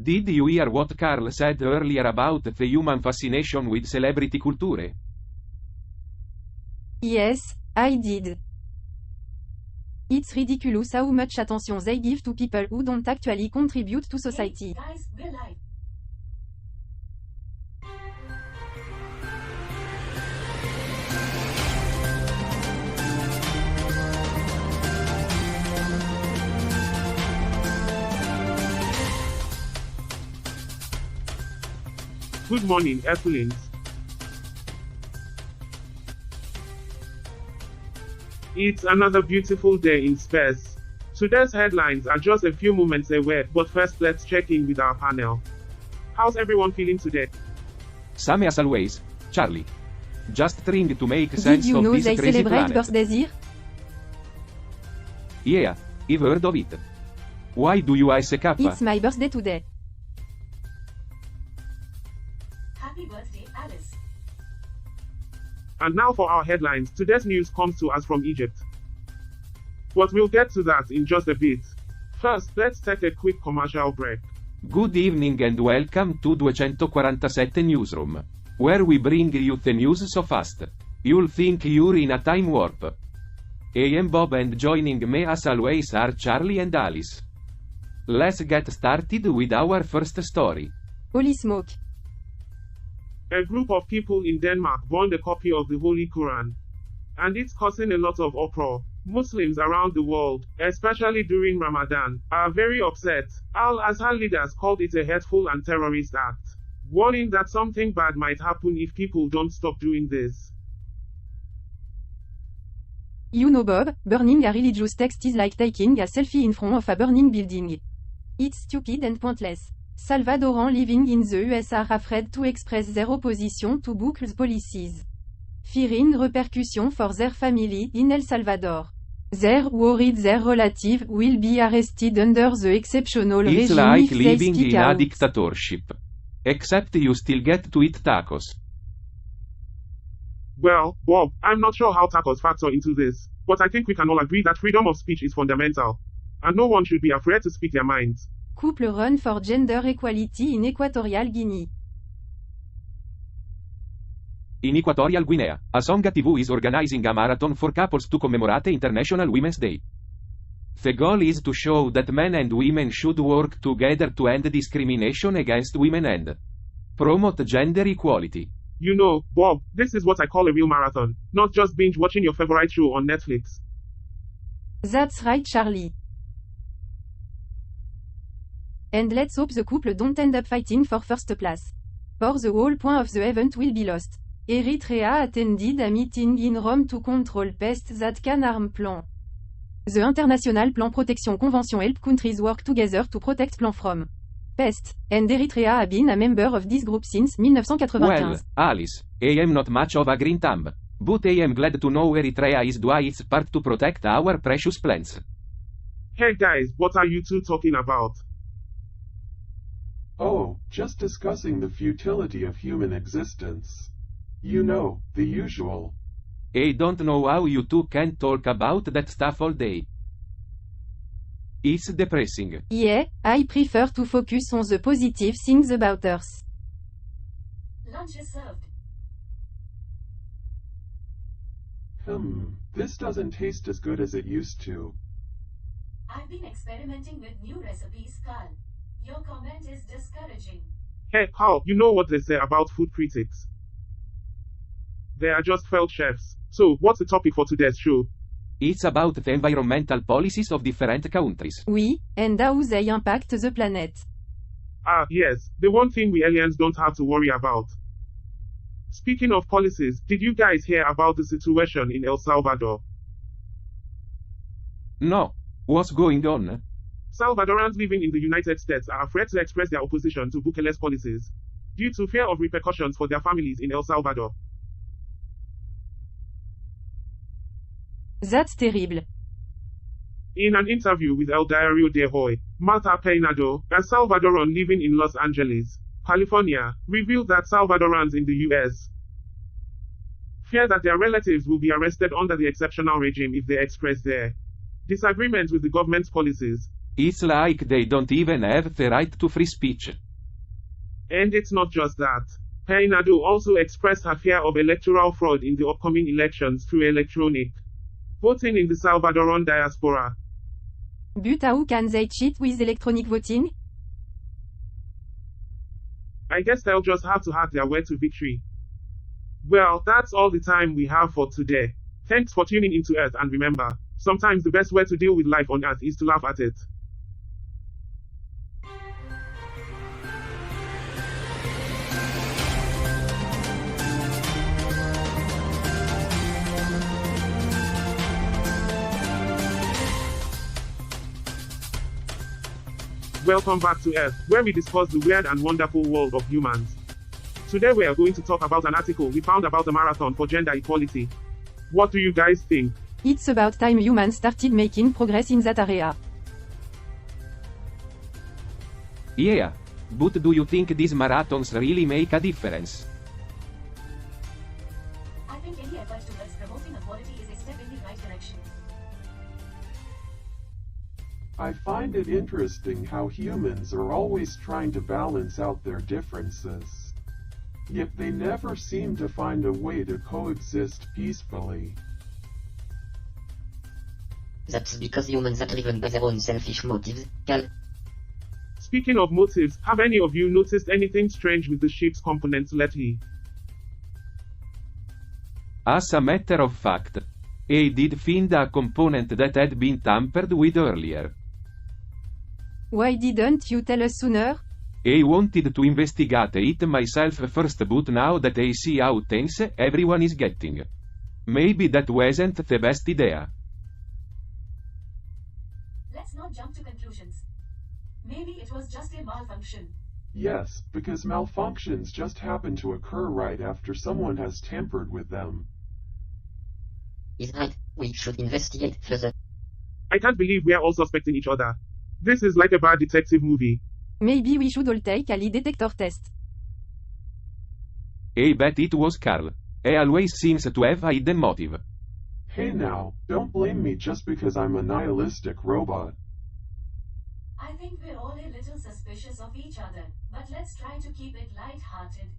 Did you hear what Carl said earlier about the human fascination with celebrity culture? Yes, I did. It's ridiculous how much attention they give to people who don't actually contribute to society. Hey, guys, we're live. Good morning, Earthlings. It's another beautiful day in space. Today's headlines are just a few moments away, but first let's check in with our panel. How's everyone feeling today? Same as always, Charlie. Just trying to make sense Did you of know this they crazy celebrate planet. birthdays here? Yeah, I've heard of it. Why do you ask? It's my birthday today. Happy birthday, Alice. And now for our headlines. Today's news comes to us from Egypt. But we'll get to that in just a bit. First, let's take a quick commercial break. Good evening and welcome to 247 Newsroom, where we bring you the news so fast, you'll think you're in a time warp. I am Bob and joining me as always are Charlie and Alice. Let's get started with our first story. Holy smoke. A group of people in Denmark burned a copy of the Holy Quran. And it's causing a lot of uproar. Muslims around the world, especially during Ramadan, are very upset. Al-Azhar leaders called it a hateful and terrorist act, warning that something bad might happen if people don't stop doing this. You know Bob, burning a religious text is like taking a selfie in front of a burning building. It's stupid and pointless. Salvadorans living in the US are afraid to express their opposition to Bucle's policies, fearing repercussions for their family in El Salvador. They're worried their relative will be arrested under the exceptional It's regime like if they living speak in a out. dictatorship. Except you still get to eat tacos. Well, Bob, I'm not sure how tacos factor into this, but I think we can all agree that freedom of speech is fundamental. And no one should be afraid to speak their minds. Couple run for gender equality in Equatorial Guinea. In Equatorial Guinea, Asonga TV is organizing a marathon for couples to commemorate International Women's Day. The goal is to show that men and women should work together to end discrimination against women and promote gender equality. You know, Bob, this is what I call a real marathon, not just binge watching your favorite show on Netflix. That's right, Charlie. And let's hope the couple don't end up fighting for first place. Or the whole point of the event will be lost. Eritrea attended a meeting in Rome to control pests that can harm plants. The International Plant Protection Convention help countries work together to protect plants from pests, and Eritrea has been a member of this group since 1995. Well, Alice, I am not much of a green thumb, but I am glad to know Eritrea is doing its part to protect our precious plants. Hey guys, what are you two talking about? Oh, just discussing the futility of human existence. You know, the usual. I don't know how you two can talk about that stuff all day. It's depressing. Yeah, I prefer to focus on the positive things about Earth. Lunch is served. This doesn't taste as good as it used to. I've been experimenting with new recipes, Carl. Your comment is discouraging. Hey Carl, you know what they say about food critics? They are just failed chefs. So, what's the topic for today's show? It's about the environmental policies of different countries. Oui, and how they impact the planet. Ah, yes, the one thing we aliens don't have to worry about. Speaking of policies, did you guys hear about the situation in El Salvador? No. What's going on? Salvadorans living in the United States are afraid to express their opposition to Bukele's policies, due to fear of repercussions for their families in El Salvador. That's terrible. In an interview with El Diario de Hoy, Marta Peinado, a Salvadoran living in Los Angeles, California, revealed that Salvadorans in the U.S. fear that their relatives will be arrested under the exceptional regime if they express their disagreement with the government's policies. It's like they don't even have the right to free speech. And it's not just that. Peinado also expressed her fear of electoral fraud in the upcoming elections through electronic voting in the Salvadoran diaspora. But how can they cheat with electronic voting? I guess they'll just have to hack their way to victory. Well, that's all the time we have for today. Thanks for tuning into Earth, and remember, sometimes the best way to deal with life on Earth is to laugh at it. Welcome back to Earth, where we discuss the weird and wonderful world of humans. Today we are going to talk about an article we found about a marathon for gender equality. What do you guys think? It's about time humans started making progress in that area. Yeah. But do you think these marathons really make a difference? I think any effort towards promoting equality is a step in the right direction. I find it interesting how humans are always trying to balance out their differences. Yet they never seem to find a way to coexist peacefully. That's because humans are driven by their own selfish motives, Cal. Speaking of motives, have any of you noticed anything strange with the ship's components lately? As a matter of fact, I did find a component that had been tampered with earlier. Why didn't you tell us sooner? I wanted to investigate it myself first, but now that I see how tense everyone is getting, maybe that wasn't the best idea. Let's not jump to conclusions. Maybe it was just a malfunction. Yes, because malfunctions just happen to occur right after someone has tampered with them. Is right, we should investigate further. I can't believe we're all suspecting each other. This is like a bad detective movie. Maybe we should all take a lie detector test. I bet it was Carl. He always seems to have a hidden motive. Hey now, don't blame me just because I'm a nihilistic robot. I think we're all a little suspicious of each other, but let's try to keep it light-hearted.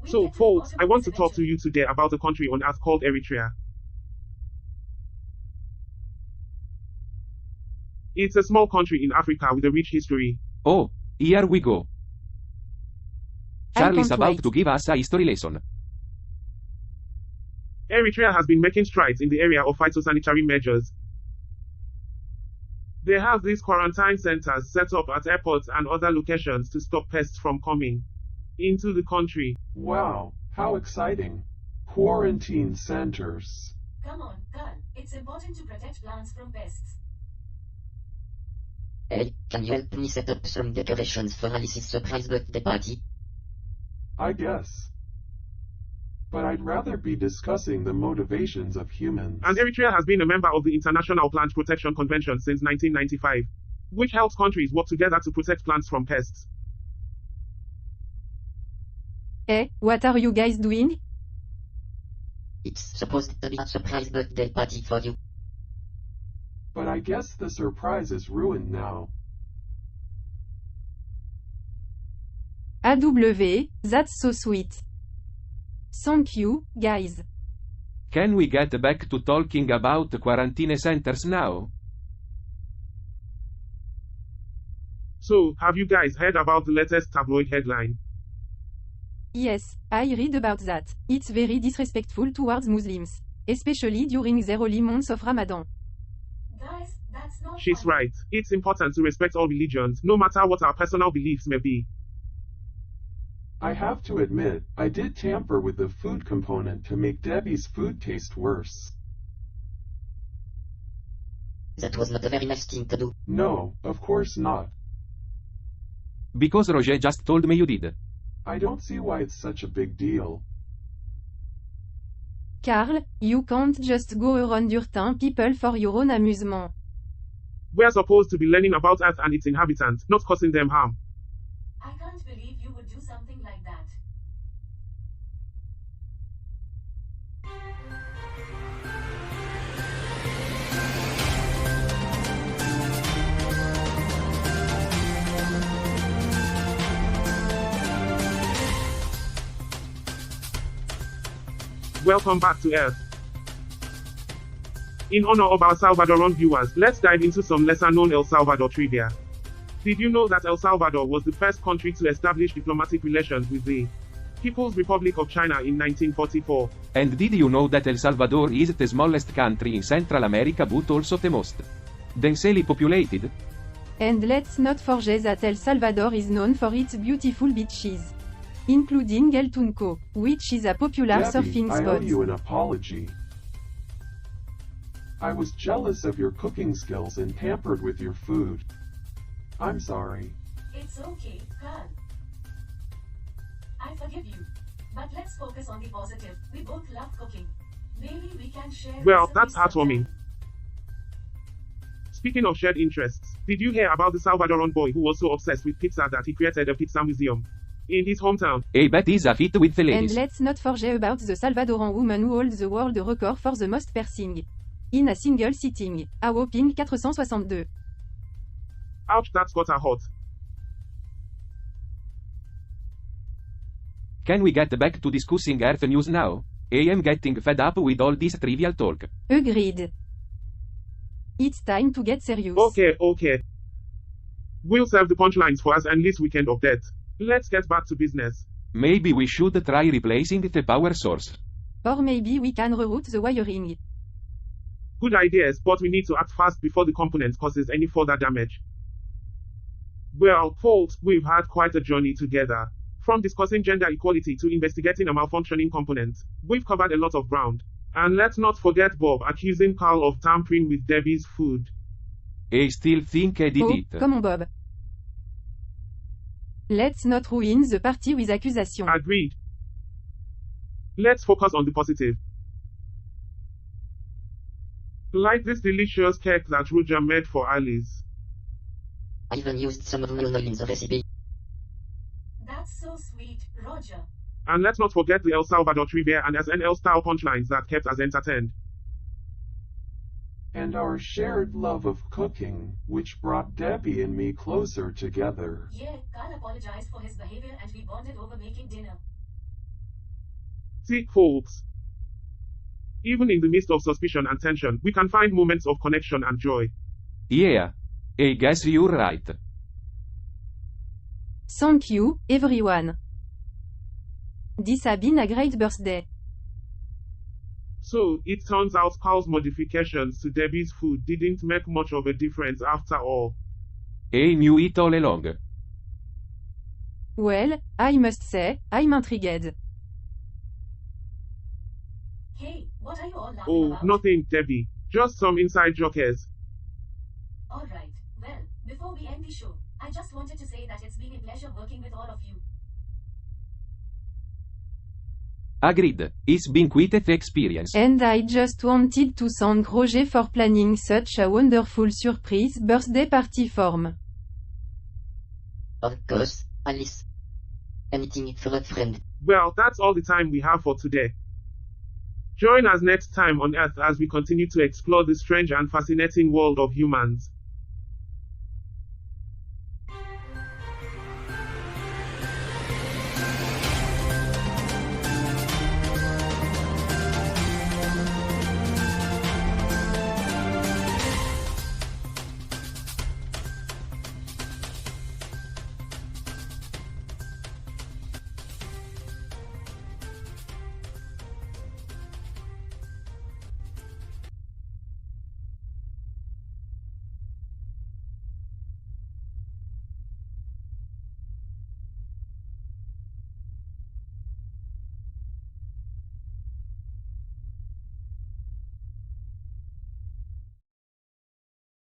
We'll So, get to the folks, bottom I of want this to talk to eventually. you today about a country on Earth called Eritrea. It's a small country in Africa with a rich history. Oh, here we go. I Charlie's can't about wait. to give us a history lesson. Eritrea has been making strides in the area of phytosanitary measures. They have these quarantine centers set up at airports and other locations to stop pests from coming into the country. Wow, how exciting. Quarantine centers. Come on, Carl. It's important to protect plants from pests. Hey, can you help me set up some decorations for Alice's surprise birthday party? I guess. But I'd rather be discussing the motivations of humans. And Eritrea has been a member of the International Plant Protection Convention since 1995, which helps countries work together to protect plants from pests. Hey, what are you guys doing? It's supposed to be a surprise birthday party for you. But I guess the surprise is ruined now. AW, that's so sweet. Thank you, guys. Can we get back to talking about quarantine centers now? So, have you guys heard about the latest tabloid headline? Yes, I read about that. It's very disrespectful towards Muslims, especially during their holy months of Ramadan. Guys, that's not She's funny. right. It's important to respect all religions, no matter what our personal beliefs may be. I have to admit, I did tamper with the food component to make Debbie's food taste worse. That was not a very nice thing to do. No, of course not. Because Roger just told me you did. I don't see why it's such a big deal. Carl, you can't just go around hurting people for your own amusement. We're supposed to be learning about Earth and its inhabitants, not causing them harm. I can't believe you would do something like that. welcome back to Earth. In honor of our Salvadoran viewers, let's dive into some lesser-known El Salvador trivia. Did you know that El Salvador was the first country to establish diplomatic relations with the People's Republic of China in 1944? And did you know that El Salvador is the smallest country in Central America but also the most densely populated? And let's not forget that El Salvador is known for its beautiful beaches, including El Tunco, which is a popular Debbie, surfing I owe spot. you an apology. I was jealous of your cooking skills and tampered with your food. I'm sorry. It's okay, Carl. I forgive you. But let's focus on the positive. We both love cooking. Maybe we can share. Well, recipes that's heartwarming. sometime. Speaking of shared interests, did you hear about the Salvadoran boy who was so obsessed with pizza that he created a pizza museum in his hometown? I bet is a fit with the And ladies. let's not forget about the Salvadoran woman who holds the world record for the most piercing in a single sitting, a whopping 462. Ouch, that's got her hot. Can we get back to discussing Earth news now? I am getting fed up with all this trivial talk. Agreed. It's time to get serious. Okay. We'll save the punchlines for us and this weekend update. Let's get back to business. Maybe we should try replacing the power source. Or maybe we can reroute the wiring. Good ideas, but we need to act fast before the component causes any further damage. Well, folks, we've had quite a journey together. From discussing gender equality to investigating a malfunctioning component, we've covered a lot of ground. And let's not forget Bob accusing Carl of tampering with Debbie's food. I still think I did Oh, it. come on Bob. Let's not ruin the party with accusations. Agreed. Let's focus on the positive. Like this delicious cake that Roger made for Alice. I even used some real oil in the recipe. That's so sweet, Roger. And let's not forget the El Salvador trivia and SNL-style punchlines that kept us entertained. And our shared love of cooking, which brought Debbie and me closer together. Yeah, Carl apologized for his behavior and we bonded over making dinner. See, folks. Even in the midst of suspicion and tension, we can find moments of connection and joy. Yeah. I guess you're right. Thank you, everyone. This has been a great birthday. So, it turns out Carl's modifications to Debbie's food didn't make much of a difference after all. I knew it all along. Well, I must say, I'm intrigued. Hey, what are you all laughing Oh, about? nothing, Debbie. Just some inside jokes. Alright, well, before we end the show, I just wanted to say that it's been a pleasure working with all of you. Agreed. It's been quite an experience. And I just wanted to thank Roger for planning such a wonderful surprise birthday party for me. Of course, Alice. Anything for a friend. Well, that's all the time we have for today. Join us next time on Earth as we continue to explore the strange and fascinating world of humans.